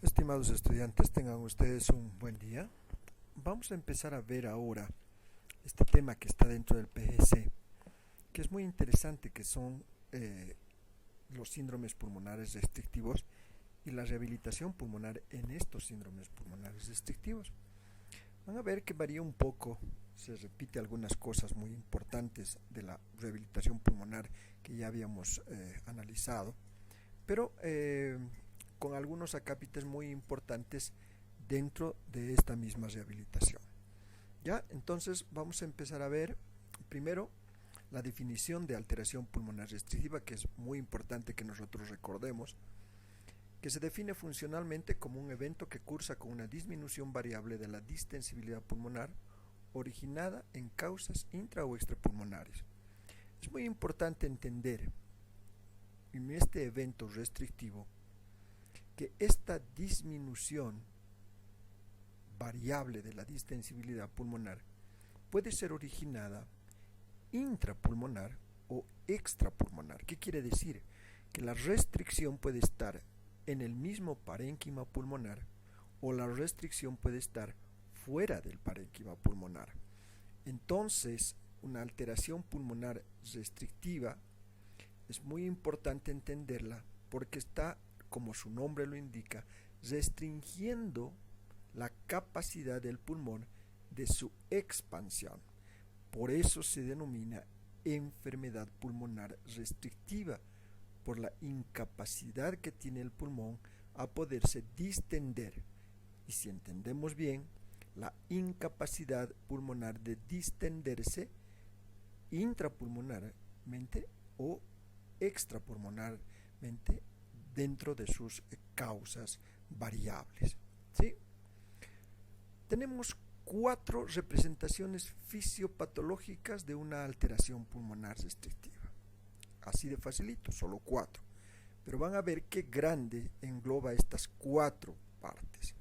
Estimados estudiantes, tengan ustedes un buen día. Vamos a empezar a ver ahora este tema que está dentro del PGC, que es muy interesante, que son los síndromes pulmonares restrictivos y la rehabilitación pulmonar en estos síndromes pulmonares restrictivos. Van a ver que varía un poco, se repite algunas cosas muy importantes de la rehabilitación pulmonar que ya habíamos analizado, pero con algunos acápites muy importantes dentro de esta misma rehabilitación. Ya, entonces vamos a empezar a ver primero la definición de alteración pulmonar restrictiva, que es muy importante que nosotros recordemos, que se define funcionalmente como un evento que cursa con una disminución variable de la distensibilidad pulmonar originada en causas intra o extrapulmonares. Es muy importante entender en este evento restrictivo que esta disminución variable de la distensibilidad pulmonar puede ser originada intrapulmonar o extrapulmonar. ¿Qué quiere decir? Que la restricción puede estar en el mismo parénquima pulmonar o la restricción puede estar fuera del parénquima pulmonar. Entonces, una alteración pulmonar restrictiva es muy importante entenderla porque está, como su nombre lo indica, restringiendo la capacidad del pulmón de su expansión. Por eso se denomina enfermedad pulmonar restrictiva, por la incapacidad que tiene el pulmón a poderse distender. Y si entendemos bien, la incapacidad pulmonar de distenderse intrapulmonarmente o extrapulmonarmente dentro de sus causas variables. ¿Sí? Tenemos 4 representaciones fisiopatológicas de una alteración pulmonar restrictiva. Así de facilito, solo 4. Pero van a ver qué grande engloba estas 4 partes.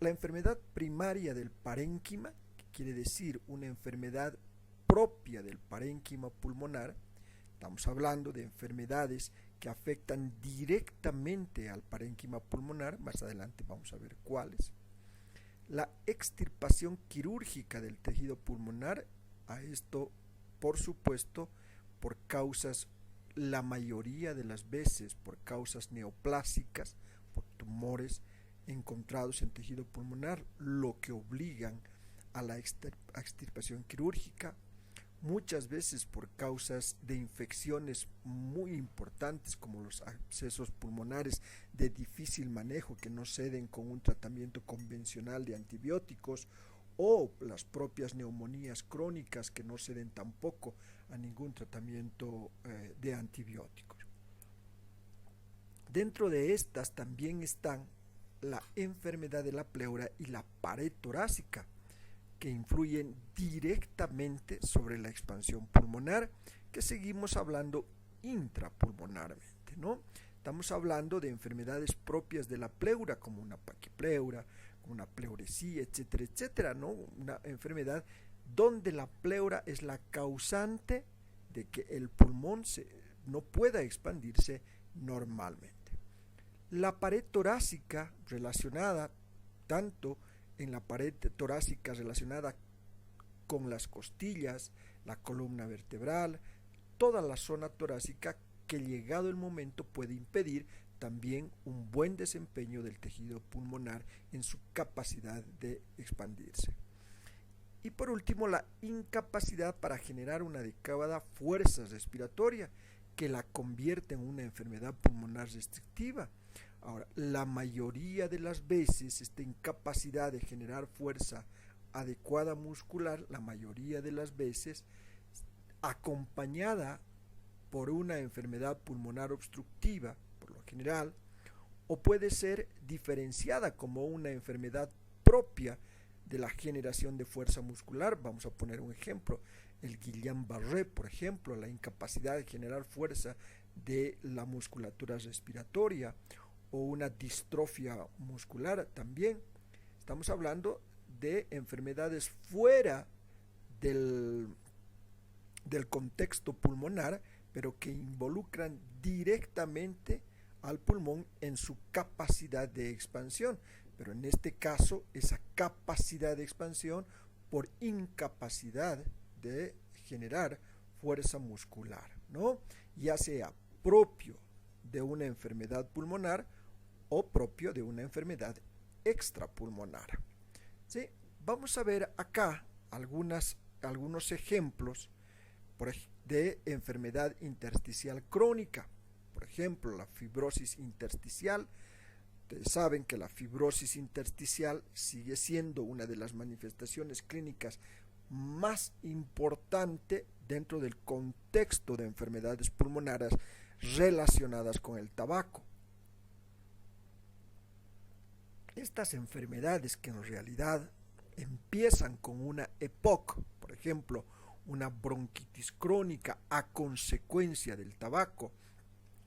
La enfermedad primaria del parénquima, que quiere decir una enfermedad propia del parénquima pulmonar. Estamos hablando de enfermedades que afectan directamente al parénquima pulmonar. Más adelante vamos a ver cuáles. La extirpación quirúrgica del tejido pulmonar, a esto, por supuesto, por causas, la mayoría de las veces, por causas neoplásicas, por tumores encontrados en tejido pulmonar, lo que obligan a la extirpación quirúrgica, muchas veces por causas de infecciones muy importantes como los abscesos pulmonares de difícil manejo que no ceden con un tratamiento convencional de antibióticos, o las propias neumonías crónicas que no ceden tampoco a ningún tratamiento de antibióticos. Dentro de estas también están la enfermedad de la pleura y la pared torácica, que influyen directamente sobre la expansión pulmonar, que seguimos hablando intrapulmonarmente, ¿no? Estamos hablando de enfermedades propias de la pleura, como una paquipleura, una pleuresía, etcétera, etcétera, ¿no? Una enfermedad donde la pleura es la causante de que el pulmón no pueda expandirse normalmente. La pared torácica relacionada tanto en la pared torácica relacionada con las costillas, la columna vertebral, toda la zona torácica que llegado el momento puede impedir también un buen desempeño del tejido pulmonar en su capacidad de expandirse. Y por último, la incapacidad para generar una adecuada fuerza respiratoria que la convierte en una enfermedad pulmonar restrictiva. Ahora, la mayoría de las veces esta incapacidad de generar fuerza adecuada muscular, la mayoría de las veces acompañada por una enfermedad pulmonar obstructiva, por lo general, o puede ser diferenciada como una enfermedad propia de la generación de fuerza muscular. Vamos a poner un ejemplo, el Guillain-Barré, por ejemplo, la incapacidad de generar fuerza de la musculatura respiratoria, o una distrofia muscular también. Estamos hablando de enfermedades fuera del contexto pulmonar, pero que involucran directamente al pulmón en su capacidad de expansión, pero en este caso esa capacidad de expansión por incapacidad de generar fuerza muscular, ¿no? Ya sea propio de una enfermedad pulmonar o propio de una enfermedad extrapulmonar. ¿Sí? Vamos a ver acá algunos ejemplos de enfermedad intersticial crónica. Por ejemplo, la fibrosis intersticial. Ustedes saben que la fibrosis intersticial sigue siendo una de las manifestaciones clínicas más importante dentro del contexto de enfermedades pulmonares relacionadas con el tabaco. Estas enfermedades que en realidad empiezan con una EPOC, por ejemplo, una bronquitis crónica a consecuencia del tabaco,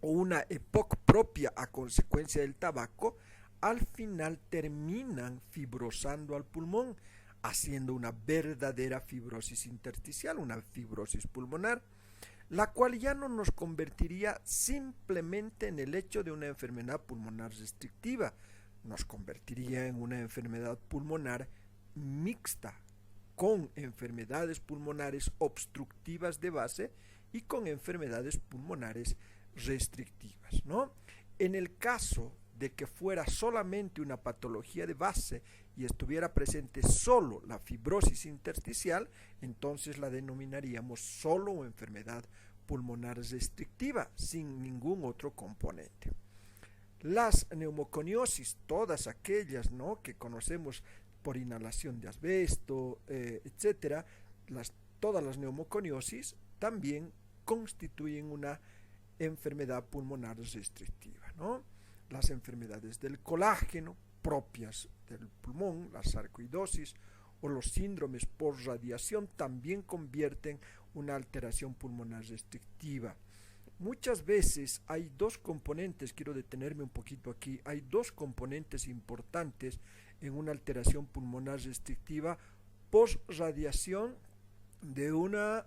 o una EPOC propia a consecuencia del tabaco, al final terminan fibrosando al pulmón, haciendo una verdadera fibrosis intersticial, una fibrosis pulmonar, la cual ya no nos convertiría simplemente en el hecho de una enfermedad pulmonar restrictiva, nos convertiría en una enfermedad pulmonar mixta, con enfermedades pulmonares obstructivas de base y con enfermedades pulmonares restrictivas, ¿no? En el caso de que fuera solamente una patología de base y estuviera presente solo la fibrosis intersticial, entonces la denominaríamos solo enfermedad pulmonar restrictiva, sin ningún otro componente. Las neumoconiosis, todas aquellas, ¿no?, que conocemos por inhalación de asbesto, etcétera, todas las neumoconiosis también constituyen una enfermedad pulmonar restrictiva, ¿no? Las enfermedades del colágeno propias del pulmón, la sarcoidosis o los síndromes por radiación también convierten una alteración pulmonar restrictiva. Muchas veces hay dos componentes, quiero detenerme un poquito aquí, hay dos componentes importantes en una alteración pulmonar restrictiva post radiación de una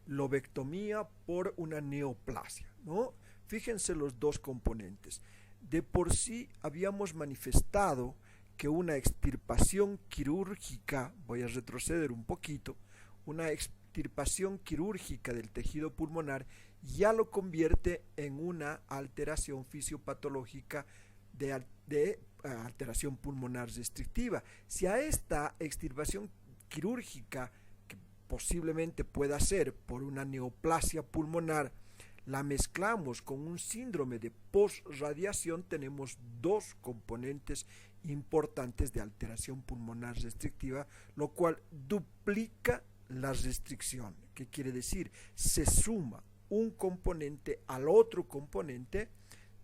lobectomía por una neoplasia, ¿no? Fíjense los dos componentes. De por sí habíamos manifestado que una extirpación quirúrgica, voy a retroceder un poquito, una extirpación quirúrgica del tejido pulmonar ya lo convierte en una alteración fisiopatológica de alteración pulmonar restrictiva. Si a esta extirpación quirúrgica, que posiblemente pueda ser por una neoplasia pulmonar, la mezclamos con un síndrome de postradiación, tenemos dos componentes importantes de alteración pulmonar restrictiva, lo cual duplica la restricción. ¿Qué quiere decir? Se suma un componente al otro componente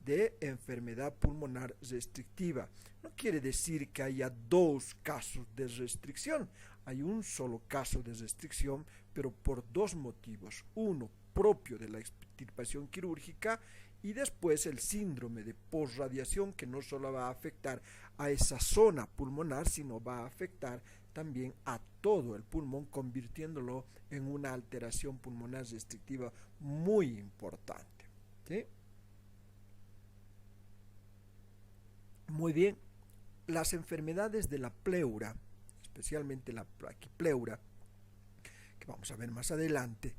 de enfermedad pulmonar restrictiva. No quiere decir que haya dos casos de restricción, hay un solo caso de restricción, pero por dos motivos. Uno, propio de la extirpación quirúrgica, y después el síndrome de posradiación, que no solo va a afectar a esa zona pulmonar, sino va a afectar también a todo el pulmón, convirtiéndolo en una alteración pulmonar restrictiva muy importante, ¿sí? Muy bien, las enfermedades de la pleura, especialmente la braquipleura, que vamos a ver más adelante,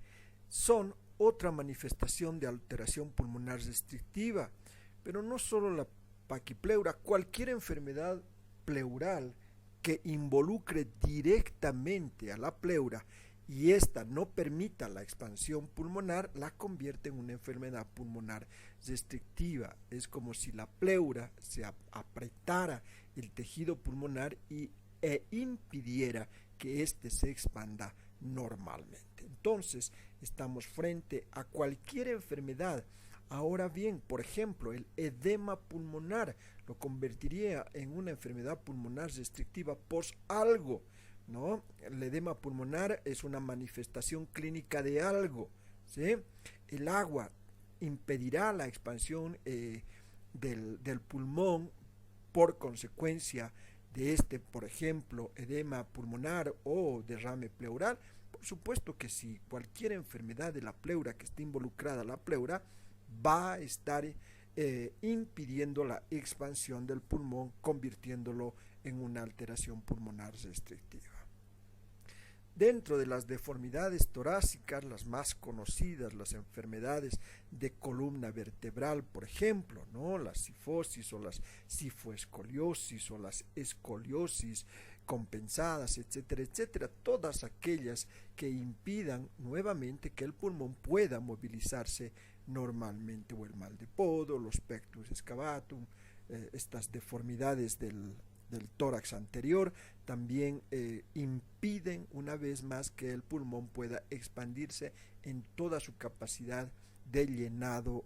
son otra manifestación de alteración pulmonar restrictiva, pero no solo la braquipleura, cualquier enfermedad pleural que involucre directamente a la pleura y ésta no permita la expansión pulmonar, la convierte en una enfermedad pulmonar restrictiva. Es como si la pleura se apretara el tejido pulmonar e impidiera que éste se expanda normalmente. Entonces, estamos frente a cualquier enfermedad. Ahora bien, por ejemplo, el edema pulmonar lo convertiría en una enfermedad pulmonar restrictiva post algo, ¿no? El edema pulmonar es una manifestación clínica de algo, ¿sí? El agua impedirá la expansión del pulmón por consecuencia de este, por ejemplo, edema pulmonar o derrame pleural. Por supuesto que si cualquier enfermedad de la pleura que esté involucrada la pleura va a estar impidiendo la expansión del pulmón, convirtiéndolo en una alteración pulmonar restrictiva. Dentro de las deformidades torácicas, las más conocidas, las enfermedades de columna vertebral, por ejemplo, ¿no? La cifosis o las cifoescoliosis o las escoliosis compensadas, etcétera, etcétera, todas aquellas que impidan nuevamente que el pulmón pueda movilizarse normalmente, o el mal de Podo, los pectus excavatum, estas deformidades del tórax anterior, también impiden una vez más que el pulmón pueda expandirse en toda su capacidad de llenado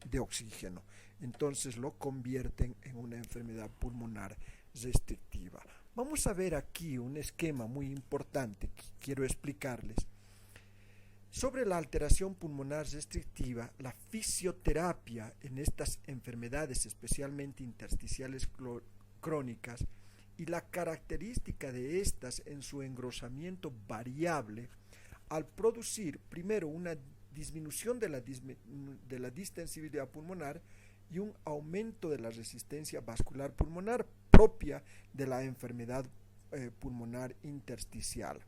de oxígeno. Entonces lo convierten en una enfermedad pulmonar restrictiva. Vamos a ver aquí un esquema muy importante que quiero explicarles. Sobre la alteración pulmonar restrictiva, la fisioterapia en estas enfermedades, especialmente intersticiales crónicas, y la característica de estas en su engrosamiento variable, al producir primero una disminución de la distensibilidad pulmonar y un aumento de la resistencia vascular pulmonar propia de la enfermedad pulmonar intersticial.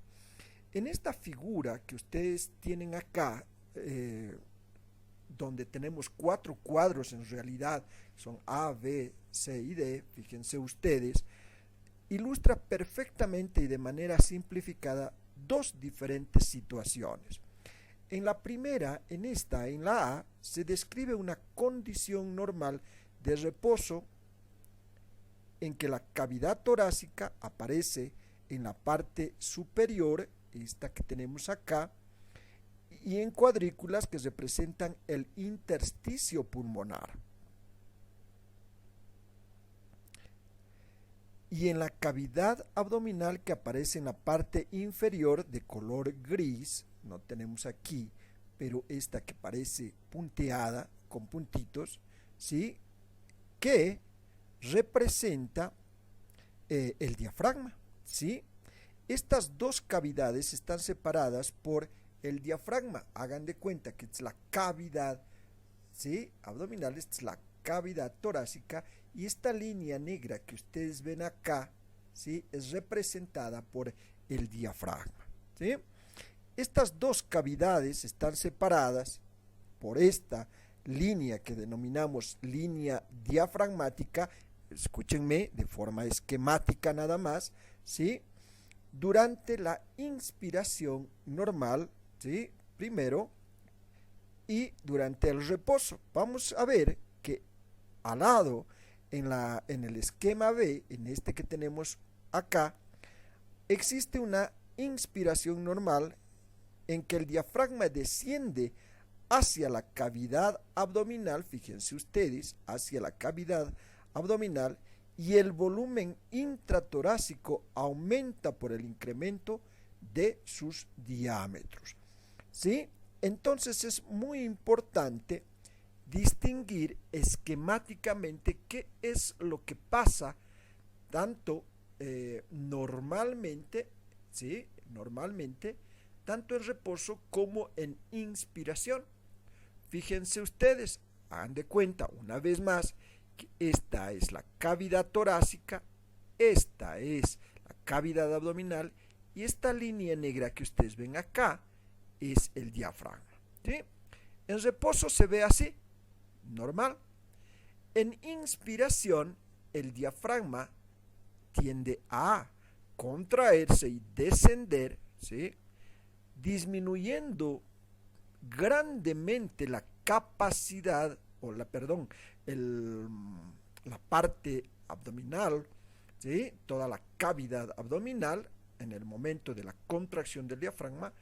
En esta figura que ustedes tienen acá, donde tenemos 4 cuadros en realidad, son A, B, C y D, fíjense ustedes, ilustra perfectamente y de manera simplificada 2 diferentes situaciones. En la primera, en la A, se describe una condición normal de reposo en que la cavidad torácica aparece en la parte superior, esta que tenemos acá, y en cuadrículas que representan el intersticio pulmonar. Y en la cavidad abdominal que aparece en la parte inferior de color gris, no tenemos aquí, pero esta que parece punteada con puntitos, ¿sí? Que representa el diafragma, ¿sí? Estas 2 cavidades están separadas por el diafragma. Hagan de cuenta que es la cavidad, ¿sí? Abdominal, es la cavidad torácica, y esta línea negra que ustedes ven acá, ¿sí? Es representada por el diafragma, ¿sí? Estas 2 cavidades están separadas por esta línea que denominamos línea diafragmática. Escúchenme de forma esquemática nada más, ¿sí? Durante la inspiración normal, ¿sí? Primero, y durante el reposo. Vamos a ver que al lado, en el esquema B, en este que tenemos acá, existe una inspiración normal en que el diafragma desciende hacia la cavidad abdominal, fíjense ustedes, hacia la cavidad abdominal, y el volumen intratorácico aumenta por el incremento de sus diámetros, ¿sí? Entonces es muy importante distinguir esquemáticamente qué es lo que pasa tanto normalmente, ¿sí? Normalmente, tanto en reposo como en inspiración. Fíjense ustedes, hagan de cuenta una vez más que esta es la cavidad torácica, esta es la cavidad abdominal, y esta línea negra que ustedes ven acá es el diafragma, ¿sí? En reposo se ve así, normal. En inspiración, el diafragma tiende a contraerse y descender, ¿sí? Disminuyendo grandemente la capacidad, la parte abdominal, ¿sí? Toda la cavidad abdominal en el momento de la contracción del diafragma,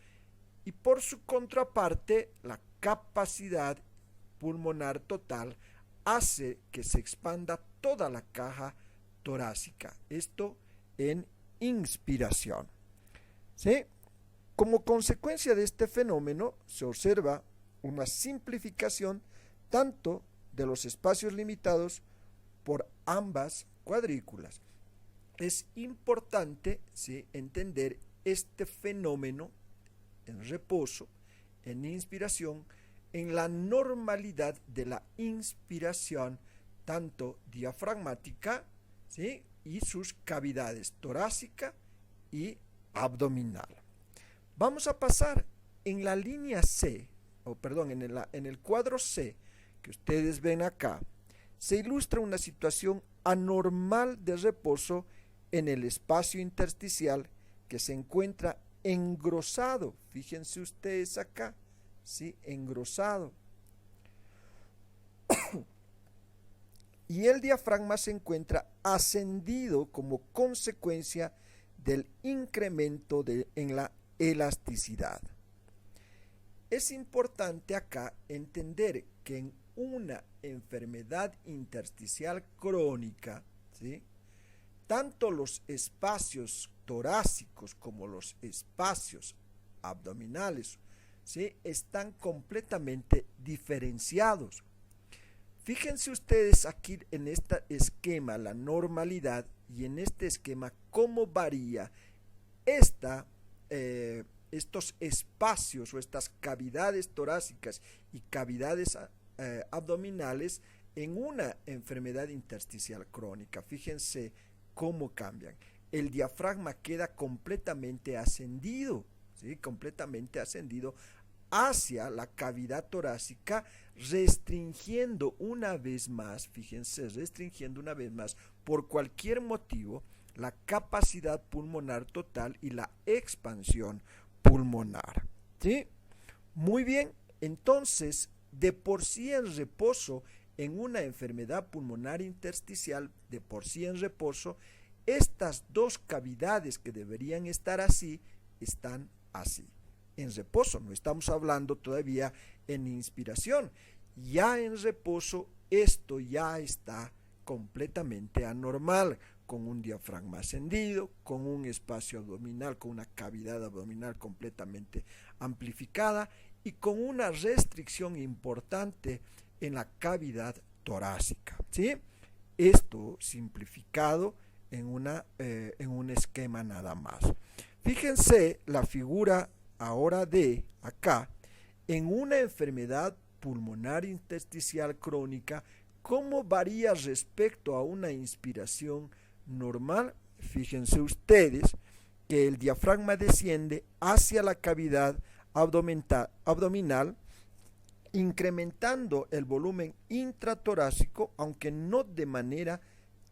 y por su contraparte, la capacidad pulmonar total hace que se expanda toda la caja torácica. Esto en inspiración, ¿sí? Como consecuencia de este fenómeno, se observa una simplificación tanto de los espacios limitados por ambas cuadrículas. Es importante, ¿sí?, entender este fenómeno en reposo, en inspiración, en la normalidad de la inspiración, tanto diafragmática, ¿sí?, y sus cavidades torácica y abdominal. Vamos a pasar en la línea C, en el cuadro C, que ustedes ven acá, se ilustra una situación anormal de reposo en el espacio intersticial que se encuentra engrosado. Fíjense ustedes acá, ¿sí?, engrosado. Y el diafragma se encuentra ascendido como consecuencia del incremento en la elasticidad. Es importante acá entender que en una enfermedad intersticial crónica, ¿sí?, tanto los espacios torácicos como los espacios abdominales, ¿sí?, están completamente diferenciados. Fíjense ustedes aquí en este esquema la normalidad y en este esquema cómo varía estos espacios o estas cavidades torácicas y cavidades abdominales en una enfermedad intersticial crónica. Fíjense cómo cambian. El diafragma queda completamente ascendido, ¿sí?, completamente ascendido hacia la cavidad torácica, restringiendo una vez más, fíjense, restringiendo una vez más, por cualquier motivo, la capacidad pulmonar total y la expansión pulmonar. ¿Sí? Muy bien, entonces, de por sí en reposo, en una enfermedad pulmonar intersticial, de por sí en reposo, estas dos cavidades que deberían estar así, están así. En reposo, no estamos hablando todavía en inspiración. Ya en reposo, esto ya está completamente anormal, con un diafragma ascendido, con un espacio abdominal, con una cavidad abdominal completamente amplificada y con una restricción importante en la cavidad torácica, ¿sí? Esto simplificado en un esquema nada más. Fíjense la figura ahora de acá, en una enfermedad pulmonar intersticial crónica, ¿cómo varía respecto a una inspiración normal? Fíjense ustedes que el diafragma desciende hacia la cavidad abdominal, incrementando el volumen intratorácico, aunque no de manera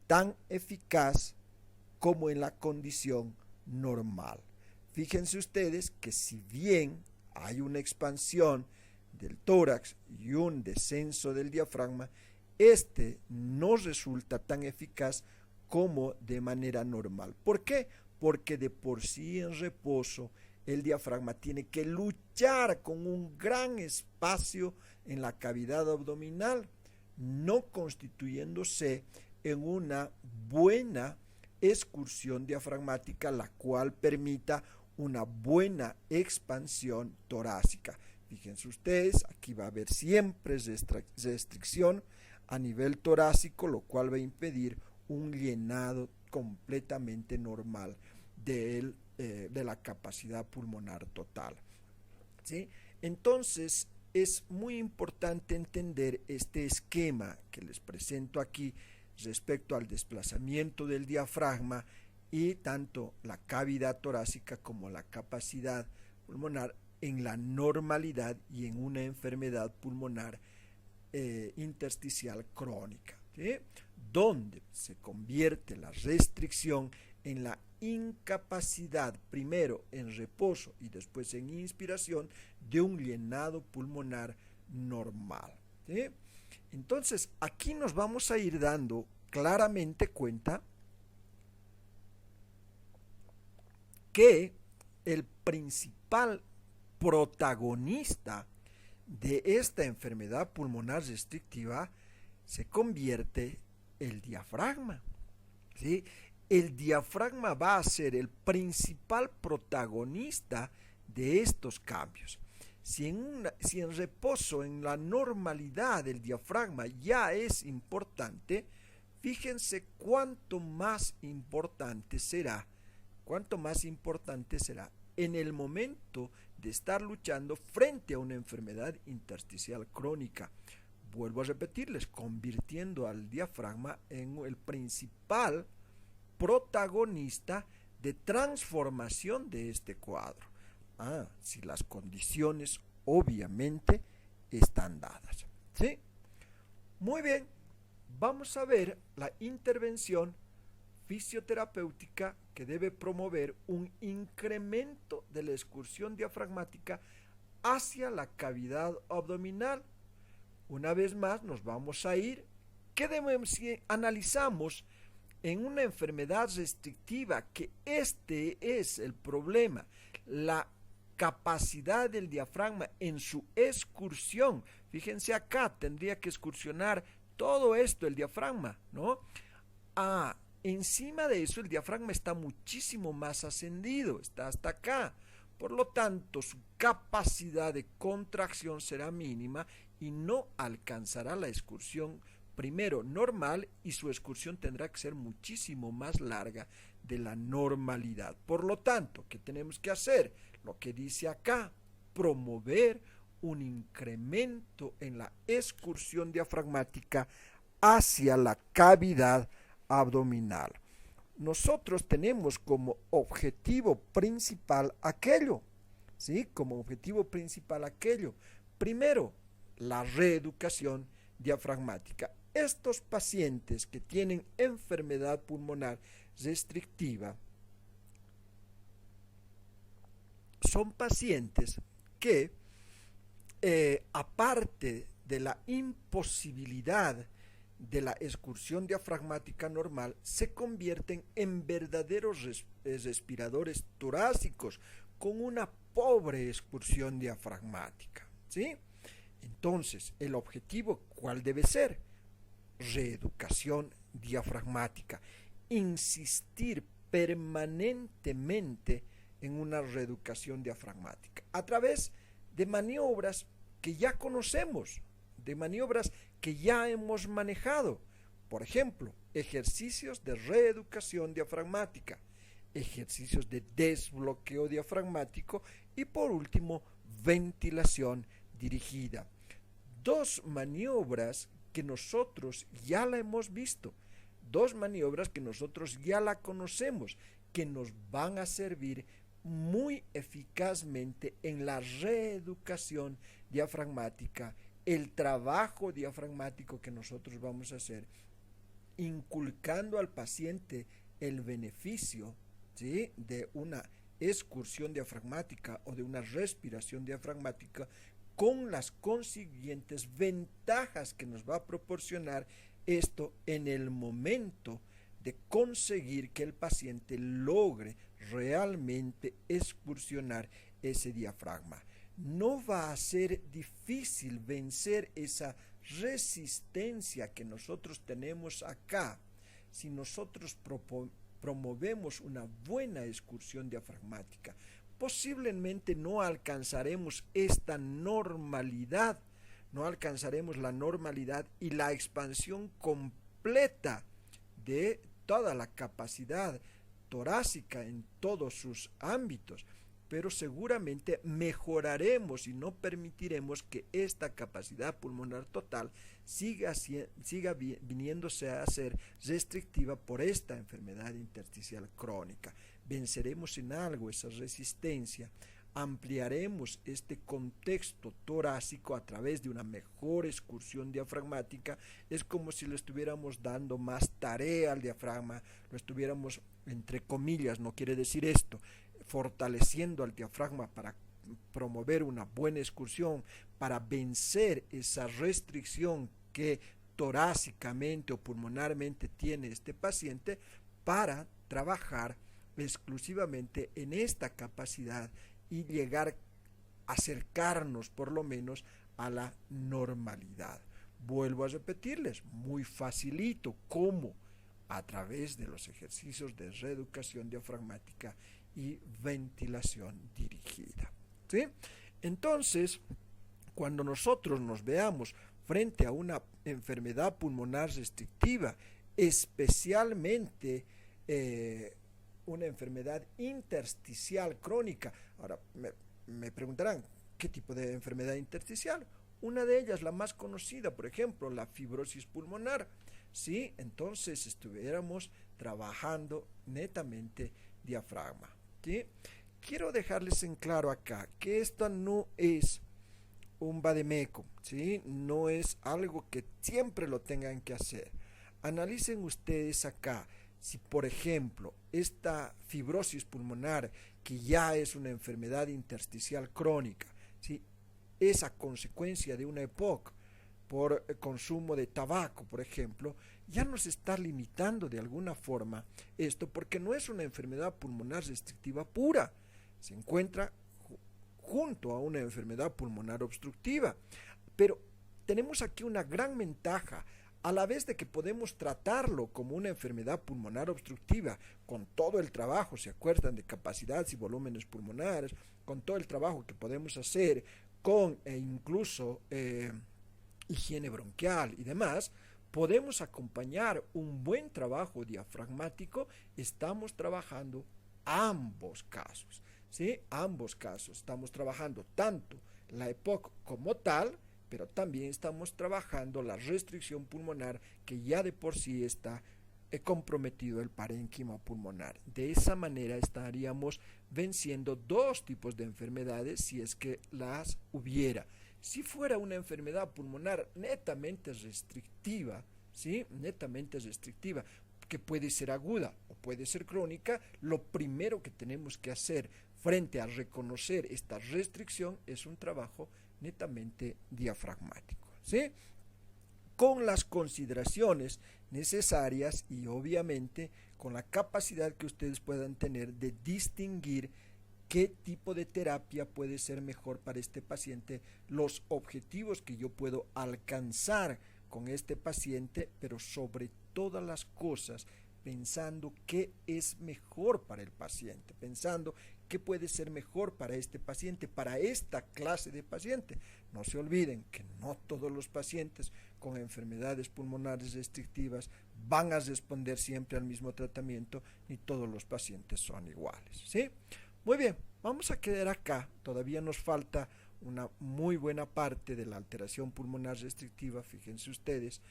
tan eficaz como en la condición normal. Fíjense ustedes que si bien hay una expansión del tórax y un descenso del diafragma, este no resulta tan eficaz como de manera normal. ¿Por qué? Porque de por sí en reposo el diafragma tiene que luchar con un gran espacio en la cavidad abdominal, no constituyéndose en una buena excursión diafragmática, la cual permita una buena expansión torácica. Fíjense ustedes, aquí va a haber siempre restricción a nivel torácico, lo cual va a impedir un llenado completamente normal de la capacidad pulmonar total. ¿Sí? Entonces, es muy importante entender este esquema que les presento aquí respecto al desplazamiento del diafragma y tanto la cavidad torácica como la capacidad pulmonar en la normalidad y en una enfermedad pulmonar intersticial crónica, ¿sí?, donde se convierte la restricción en la incapacidad, primero en reposo y después en inspiración, de un llenado pulmonar normal, ¿sí? Entonces, aquí nos vamos a ir dando claramente cuenta que el principal protagonista de esta enfermedad pulmonar restrictiva se convierte el diafragma, ¿sí? El diafragma va a ser el principal protagonista de estos cambios. Si en reposo, en la normalidad, el diafragma ya es importante, fíjense cuánto más importante será en el momento de estar luchando frente a una enfermedad intersticial crónica. Vuelvo a repetirles, convirtiendo al diafragma en el principal protagonista de transformación de este cuadro. Si las condiciones obviamente están dadas. ¿Sí? Muy bien, vamos a ver la intervención fisioterapéutica que debe promover un incremento de la excursión diafragmática hacia la cavidad abdominal. Una vez más nos vamos a ir, ¿qué debemos si analizamos en una enfermedad restrictiva? Que este es el problema, la capacidad del diafragma en su excursión. Fíjense acá, tendría que excursionar todo esto el diafragma, ¿no? Encima de eso el diafragma está muchísimo más ascendido, está hasta acá. Por lo tanto, su capacidad de contracción será mínima y no alcanzará la excursión primero normal, y su excursión tendrá que ser muchísimo más larga de la normalidad. Por lo tanto, ¿qué tenemos que hacer? Lo que dice acá, promover un incremento en la excursión diafragmática hacia la cavidad abdominal. Nosotros tenemos como objetivo principal aquello, ¿sí? Como objetivo principal aquello. Primero, la reeducación diafragmática. Estos pacientes que tienen enfermedad pulmonar restrictiva son pacientes que, aparte de la imposibilidad de la excursión diafragmática normal, se convierten en verdaderos respiradores torácicos con una pobre excursión diafragmática, ¿sí? Entonces, el objetivo, ¿cuál debe ser? Reeducación diafragmática. Insistir permanentemente en una reeducación diafragmática a través de maniobras que ya conocemos, de maniobras que ya hemos manejado. Por ejemplo, ejercicios de reeducación diafragmática, ejercicios de desbloqueo diafragmático y por último, ventilación dirigida. Dos maniobras que nosotros ya la hemos visto, dos maniobras que nosotros ya la conocemos, que nos van a servir muy eficazmente en la reeducación diafragmática, el trabajo diafragmático que nosotros vamos a hacer, inculcando al paciente el beneficio, ¿sí?, de una excursión diafragmática o de una respiración diafragmática, con las consiguientes ventajas que nos va a proporcionar esto en el momento de conseguir que el paciente logre realmente excursionar ese diafragma. No va a ser difícil vencer esa resistencia que nosotros tenemos acá si nosotros promovemos una buena excursión diafragmática. Posiblemente no alcanzaremos esta normalidad, no alcanzaremos la normalidad y la expansión completa de toda la capacidad torácica en todos sus ámbitos, pero seguramente mejoraremos y no permitiremos que esta capacidad pulmonar total siga viniéndose a ser restrictiva por esta enfermedad intersticial crónica. Venceremos en algo esa resistencia, ampliaremos este contexto torácico a través de una mejor excursión diafragmática. Es como si le estuviéramos dando más tarea al diafragma, lo estuviéramos, entre comillas, no quiere decir esto, fortaleciendo al diafragma para promover una buena excursión, para vencer esa restricción que torácicamente o pulmonarmente tiene este paciente, para trabajar exclusivamente en esta capacidad y llegar a acercarnos por lo menos a la normalidad. Vuelvo a repetirles, muy facilito, ¿cómo? A través de los ejercicios de reeducación diafragmática y ventilación dirigida, ¿sí? Entonces, cuando nosotros nos veamos frente a una enfermedad pulmonar restrictiva, especialmente una enfermedad intersticial crónica, ahora me preguntarán, ¿qué tipo de enfermedad intersticial? Una de ellas, la más conocida, por ejemplo, la fibrosis pulmonar. ¿Sí? Entonces estuviéramos trabajando netamente diafragma. ¿Sí? Quiero dejarles en claro acá que esto no es un vademécum, ¿sí? No es algo que siempre lo tengan que hacer. Analicen ustedes acá si, por ejemplo, esta fibrosis pulmonar, que ya es una enfermedad intersticial crónica, ¿sí? Es a consecuencia de una EPOC por consumo de tabaco, por ejemplo, ya nos está limitando de alguna forma esto, porque no es una enfermedad pulmonar restrictiva pura, se encuentra junto a una enfermedad pulmonar obstructiva. Pero tenemos aquí una gran ventaja, a la vez de que podemos tratarlo como una enfermedad pulmonar obstructiva, con todo el trabajo, ¿se acuerdan de capacidades y volúmenes pulmonares? Con todo el trabajo que podemos hacer, con incluso higiene bronquial y demás, podemos acompañar un buen trabajo diafragmático, estamos trabajando ambos casos. ¿Sí? Ambos casos. Estamos trabajando tanto la EPOC como tal, pero también estamos trabajando la restricción pulmonar, que ya de por sí está comprometido el parénquima pulmonar. De esa manera estaríamos venciendo dos tipos de enfermedades si es que las hubiera. Si fuera una enfermedad pulmonar netamente restrictiva, ¿sí? Netamente restrictiva, que puede ser aguda o puede ser crónica, lo primero que tenemos que hacer frente a reconocer esta restricción es un trabajo netamente diafragmático, ¿sí? Con las consideraciones necesarias y obviamente con la capacidad que ustedes puedan tener de distinguir qué tipo de terapia puede ser mejor para este paciente, los objetivos que yo puedo alcanzar con este paciente, pero sobre todas las cosas pensando qué es mejor para el paciente, pensando qué puede ser mejor para este paciente, para esta clase de paciente. No se olviden que no todos los pacientes con enfermedades pulmonares restrictivas van a responder siempre al mismo tratamiento, ni todos los pacientes son iguales, ¿sí? Muy bien, vamos a quedar acá. Todavía nos falta una muy buena parte de la alteración pulmonar restrictiva, fíjense ustedes,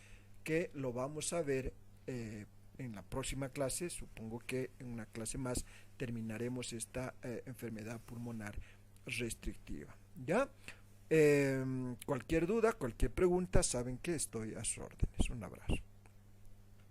que lo vamos a ver en la próxima clase. Supongo que en una clase más terminaremos esta enfermedad pulmonar restrictiva. ¿Ya? Cualquier duda, cualquier pregunta, saben que estoy a sus órdenes. Un abrazo.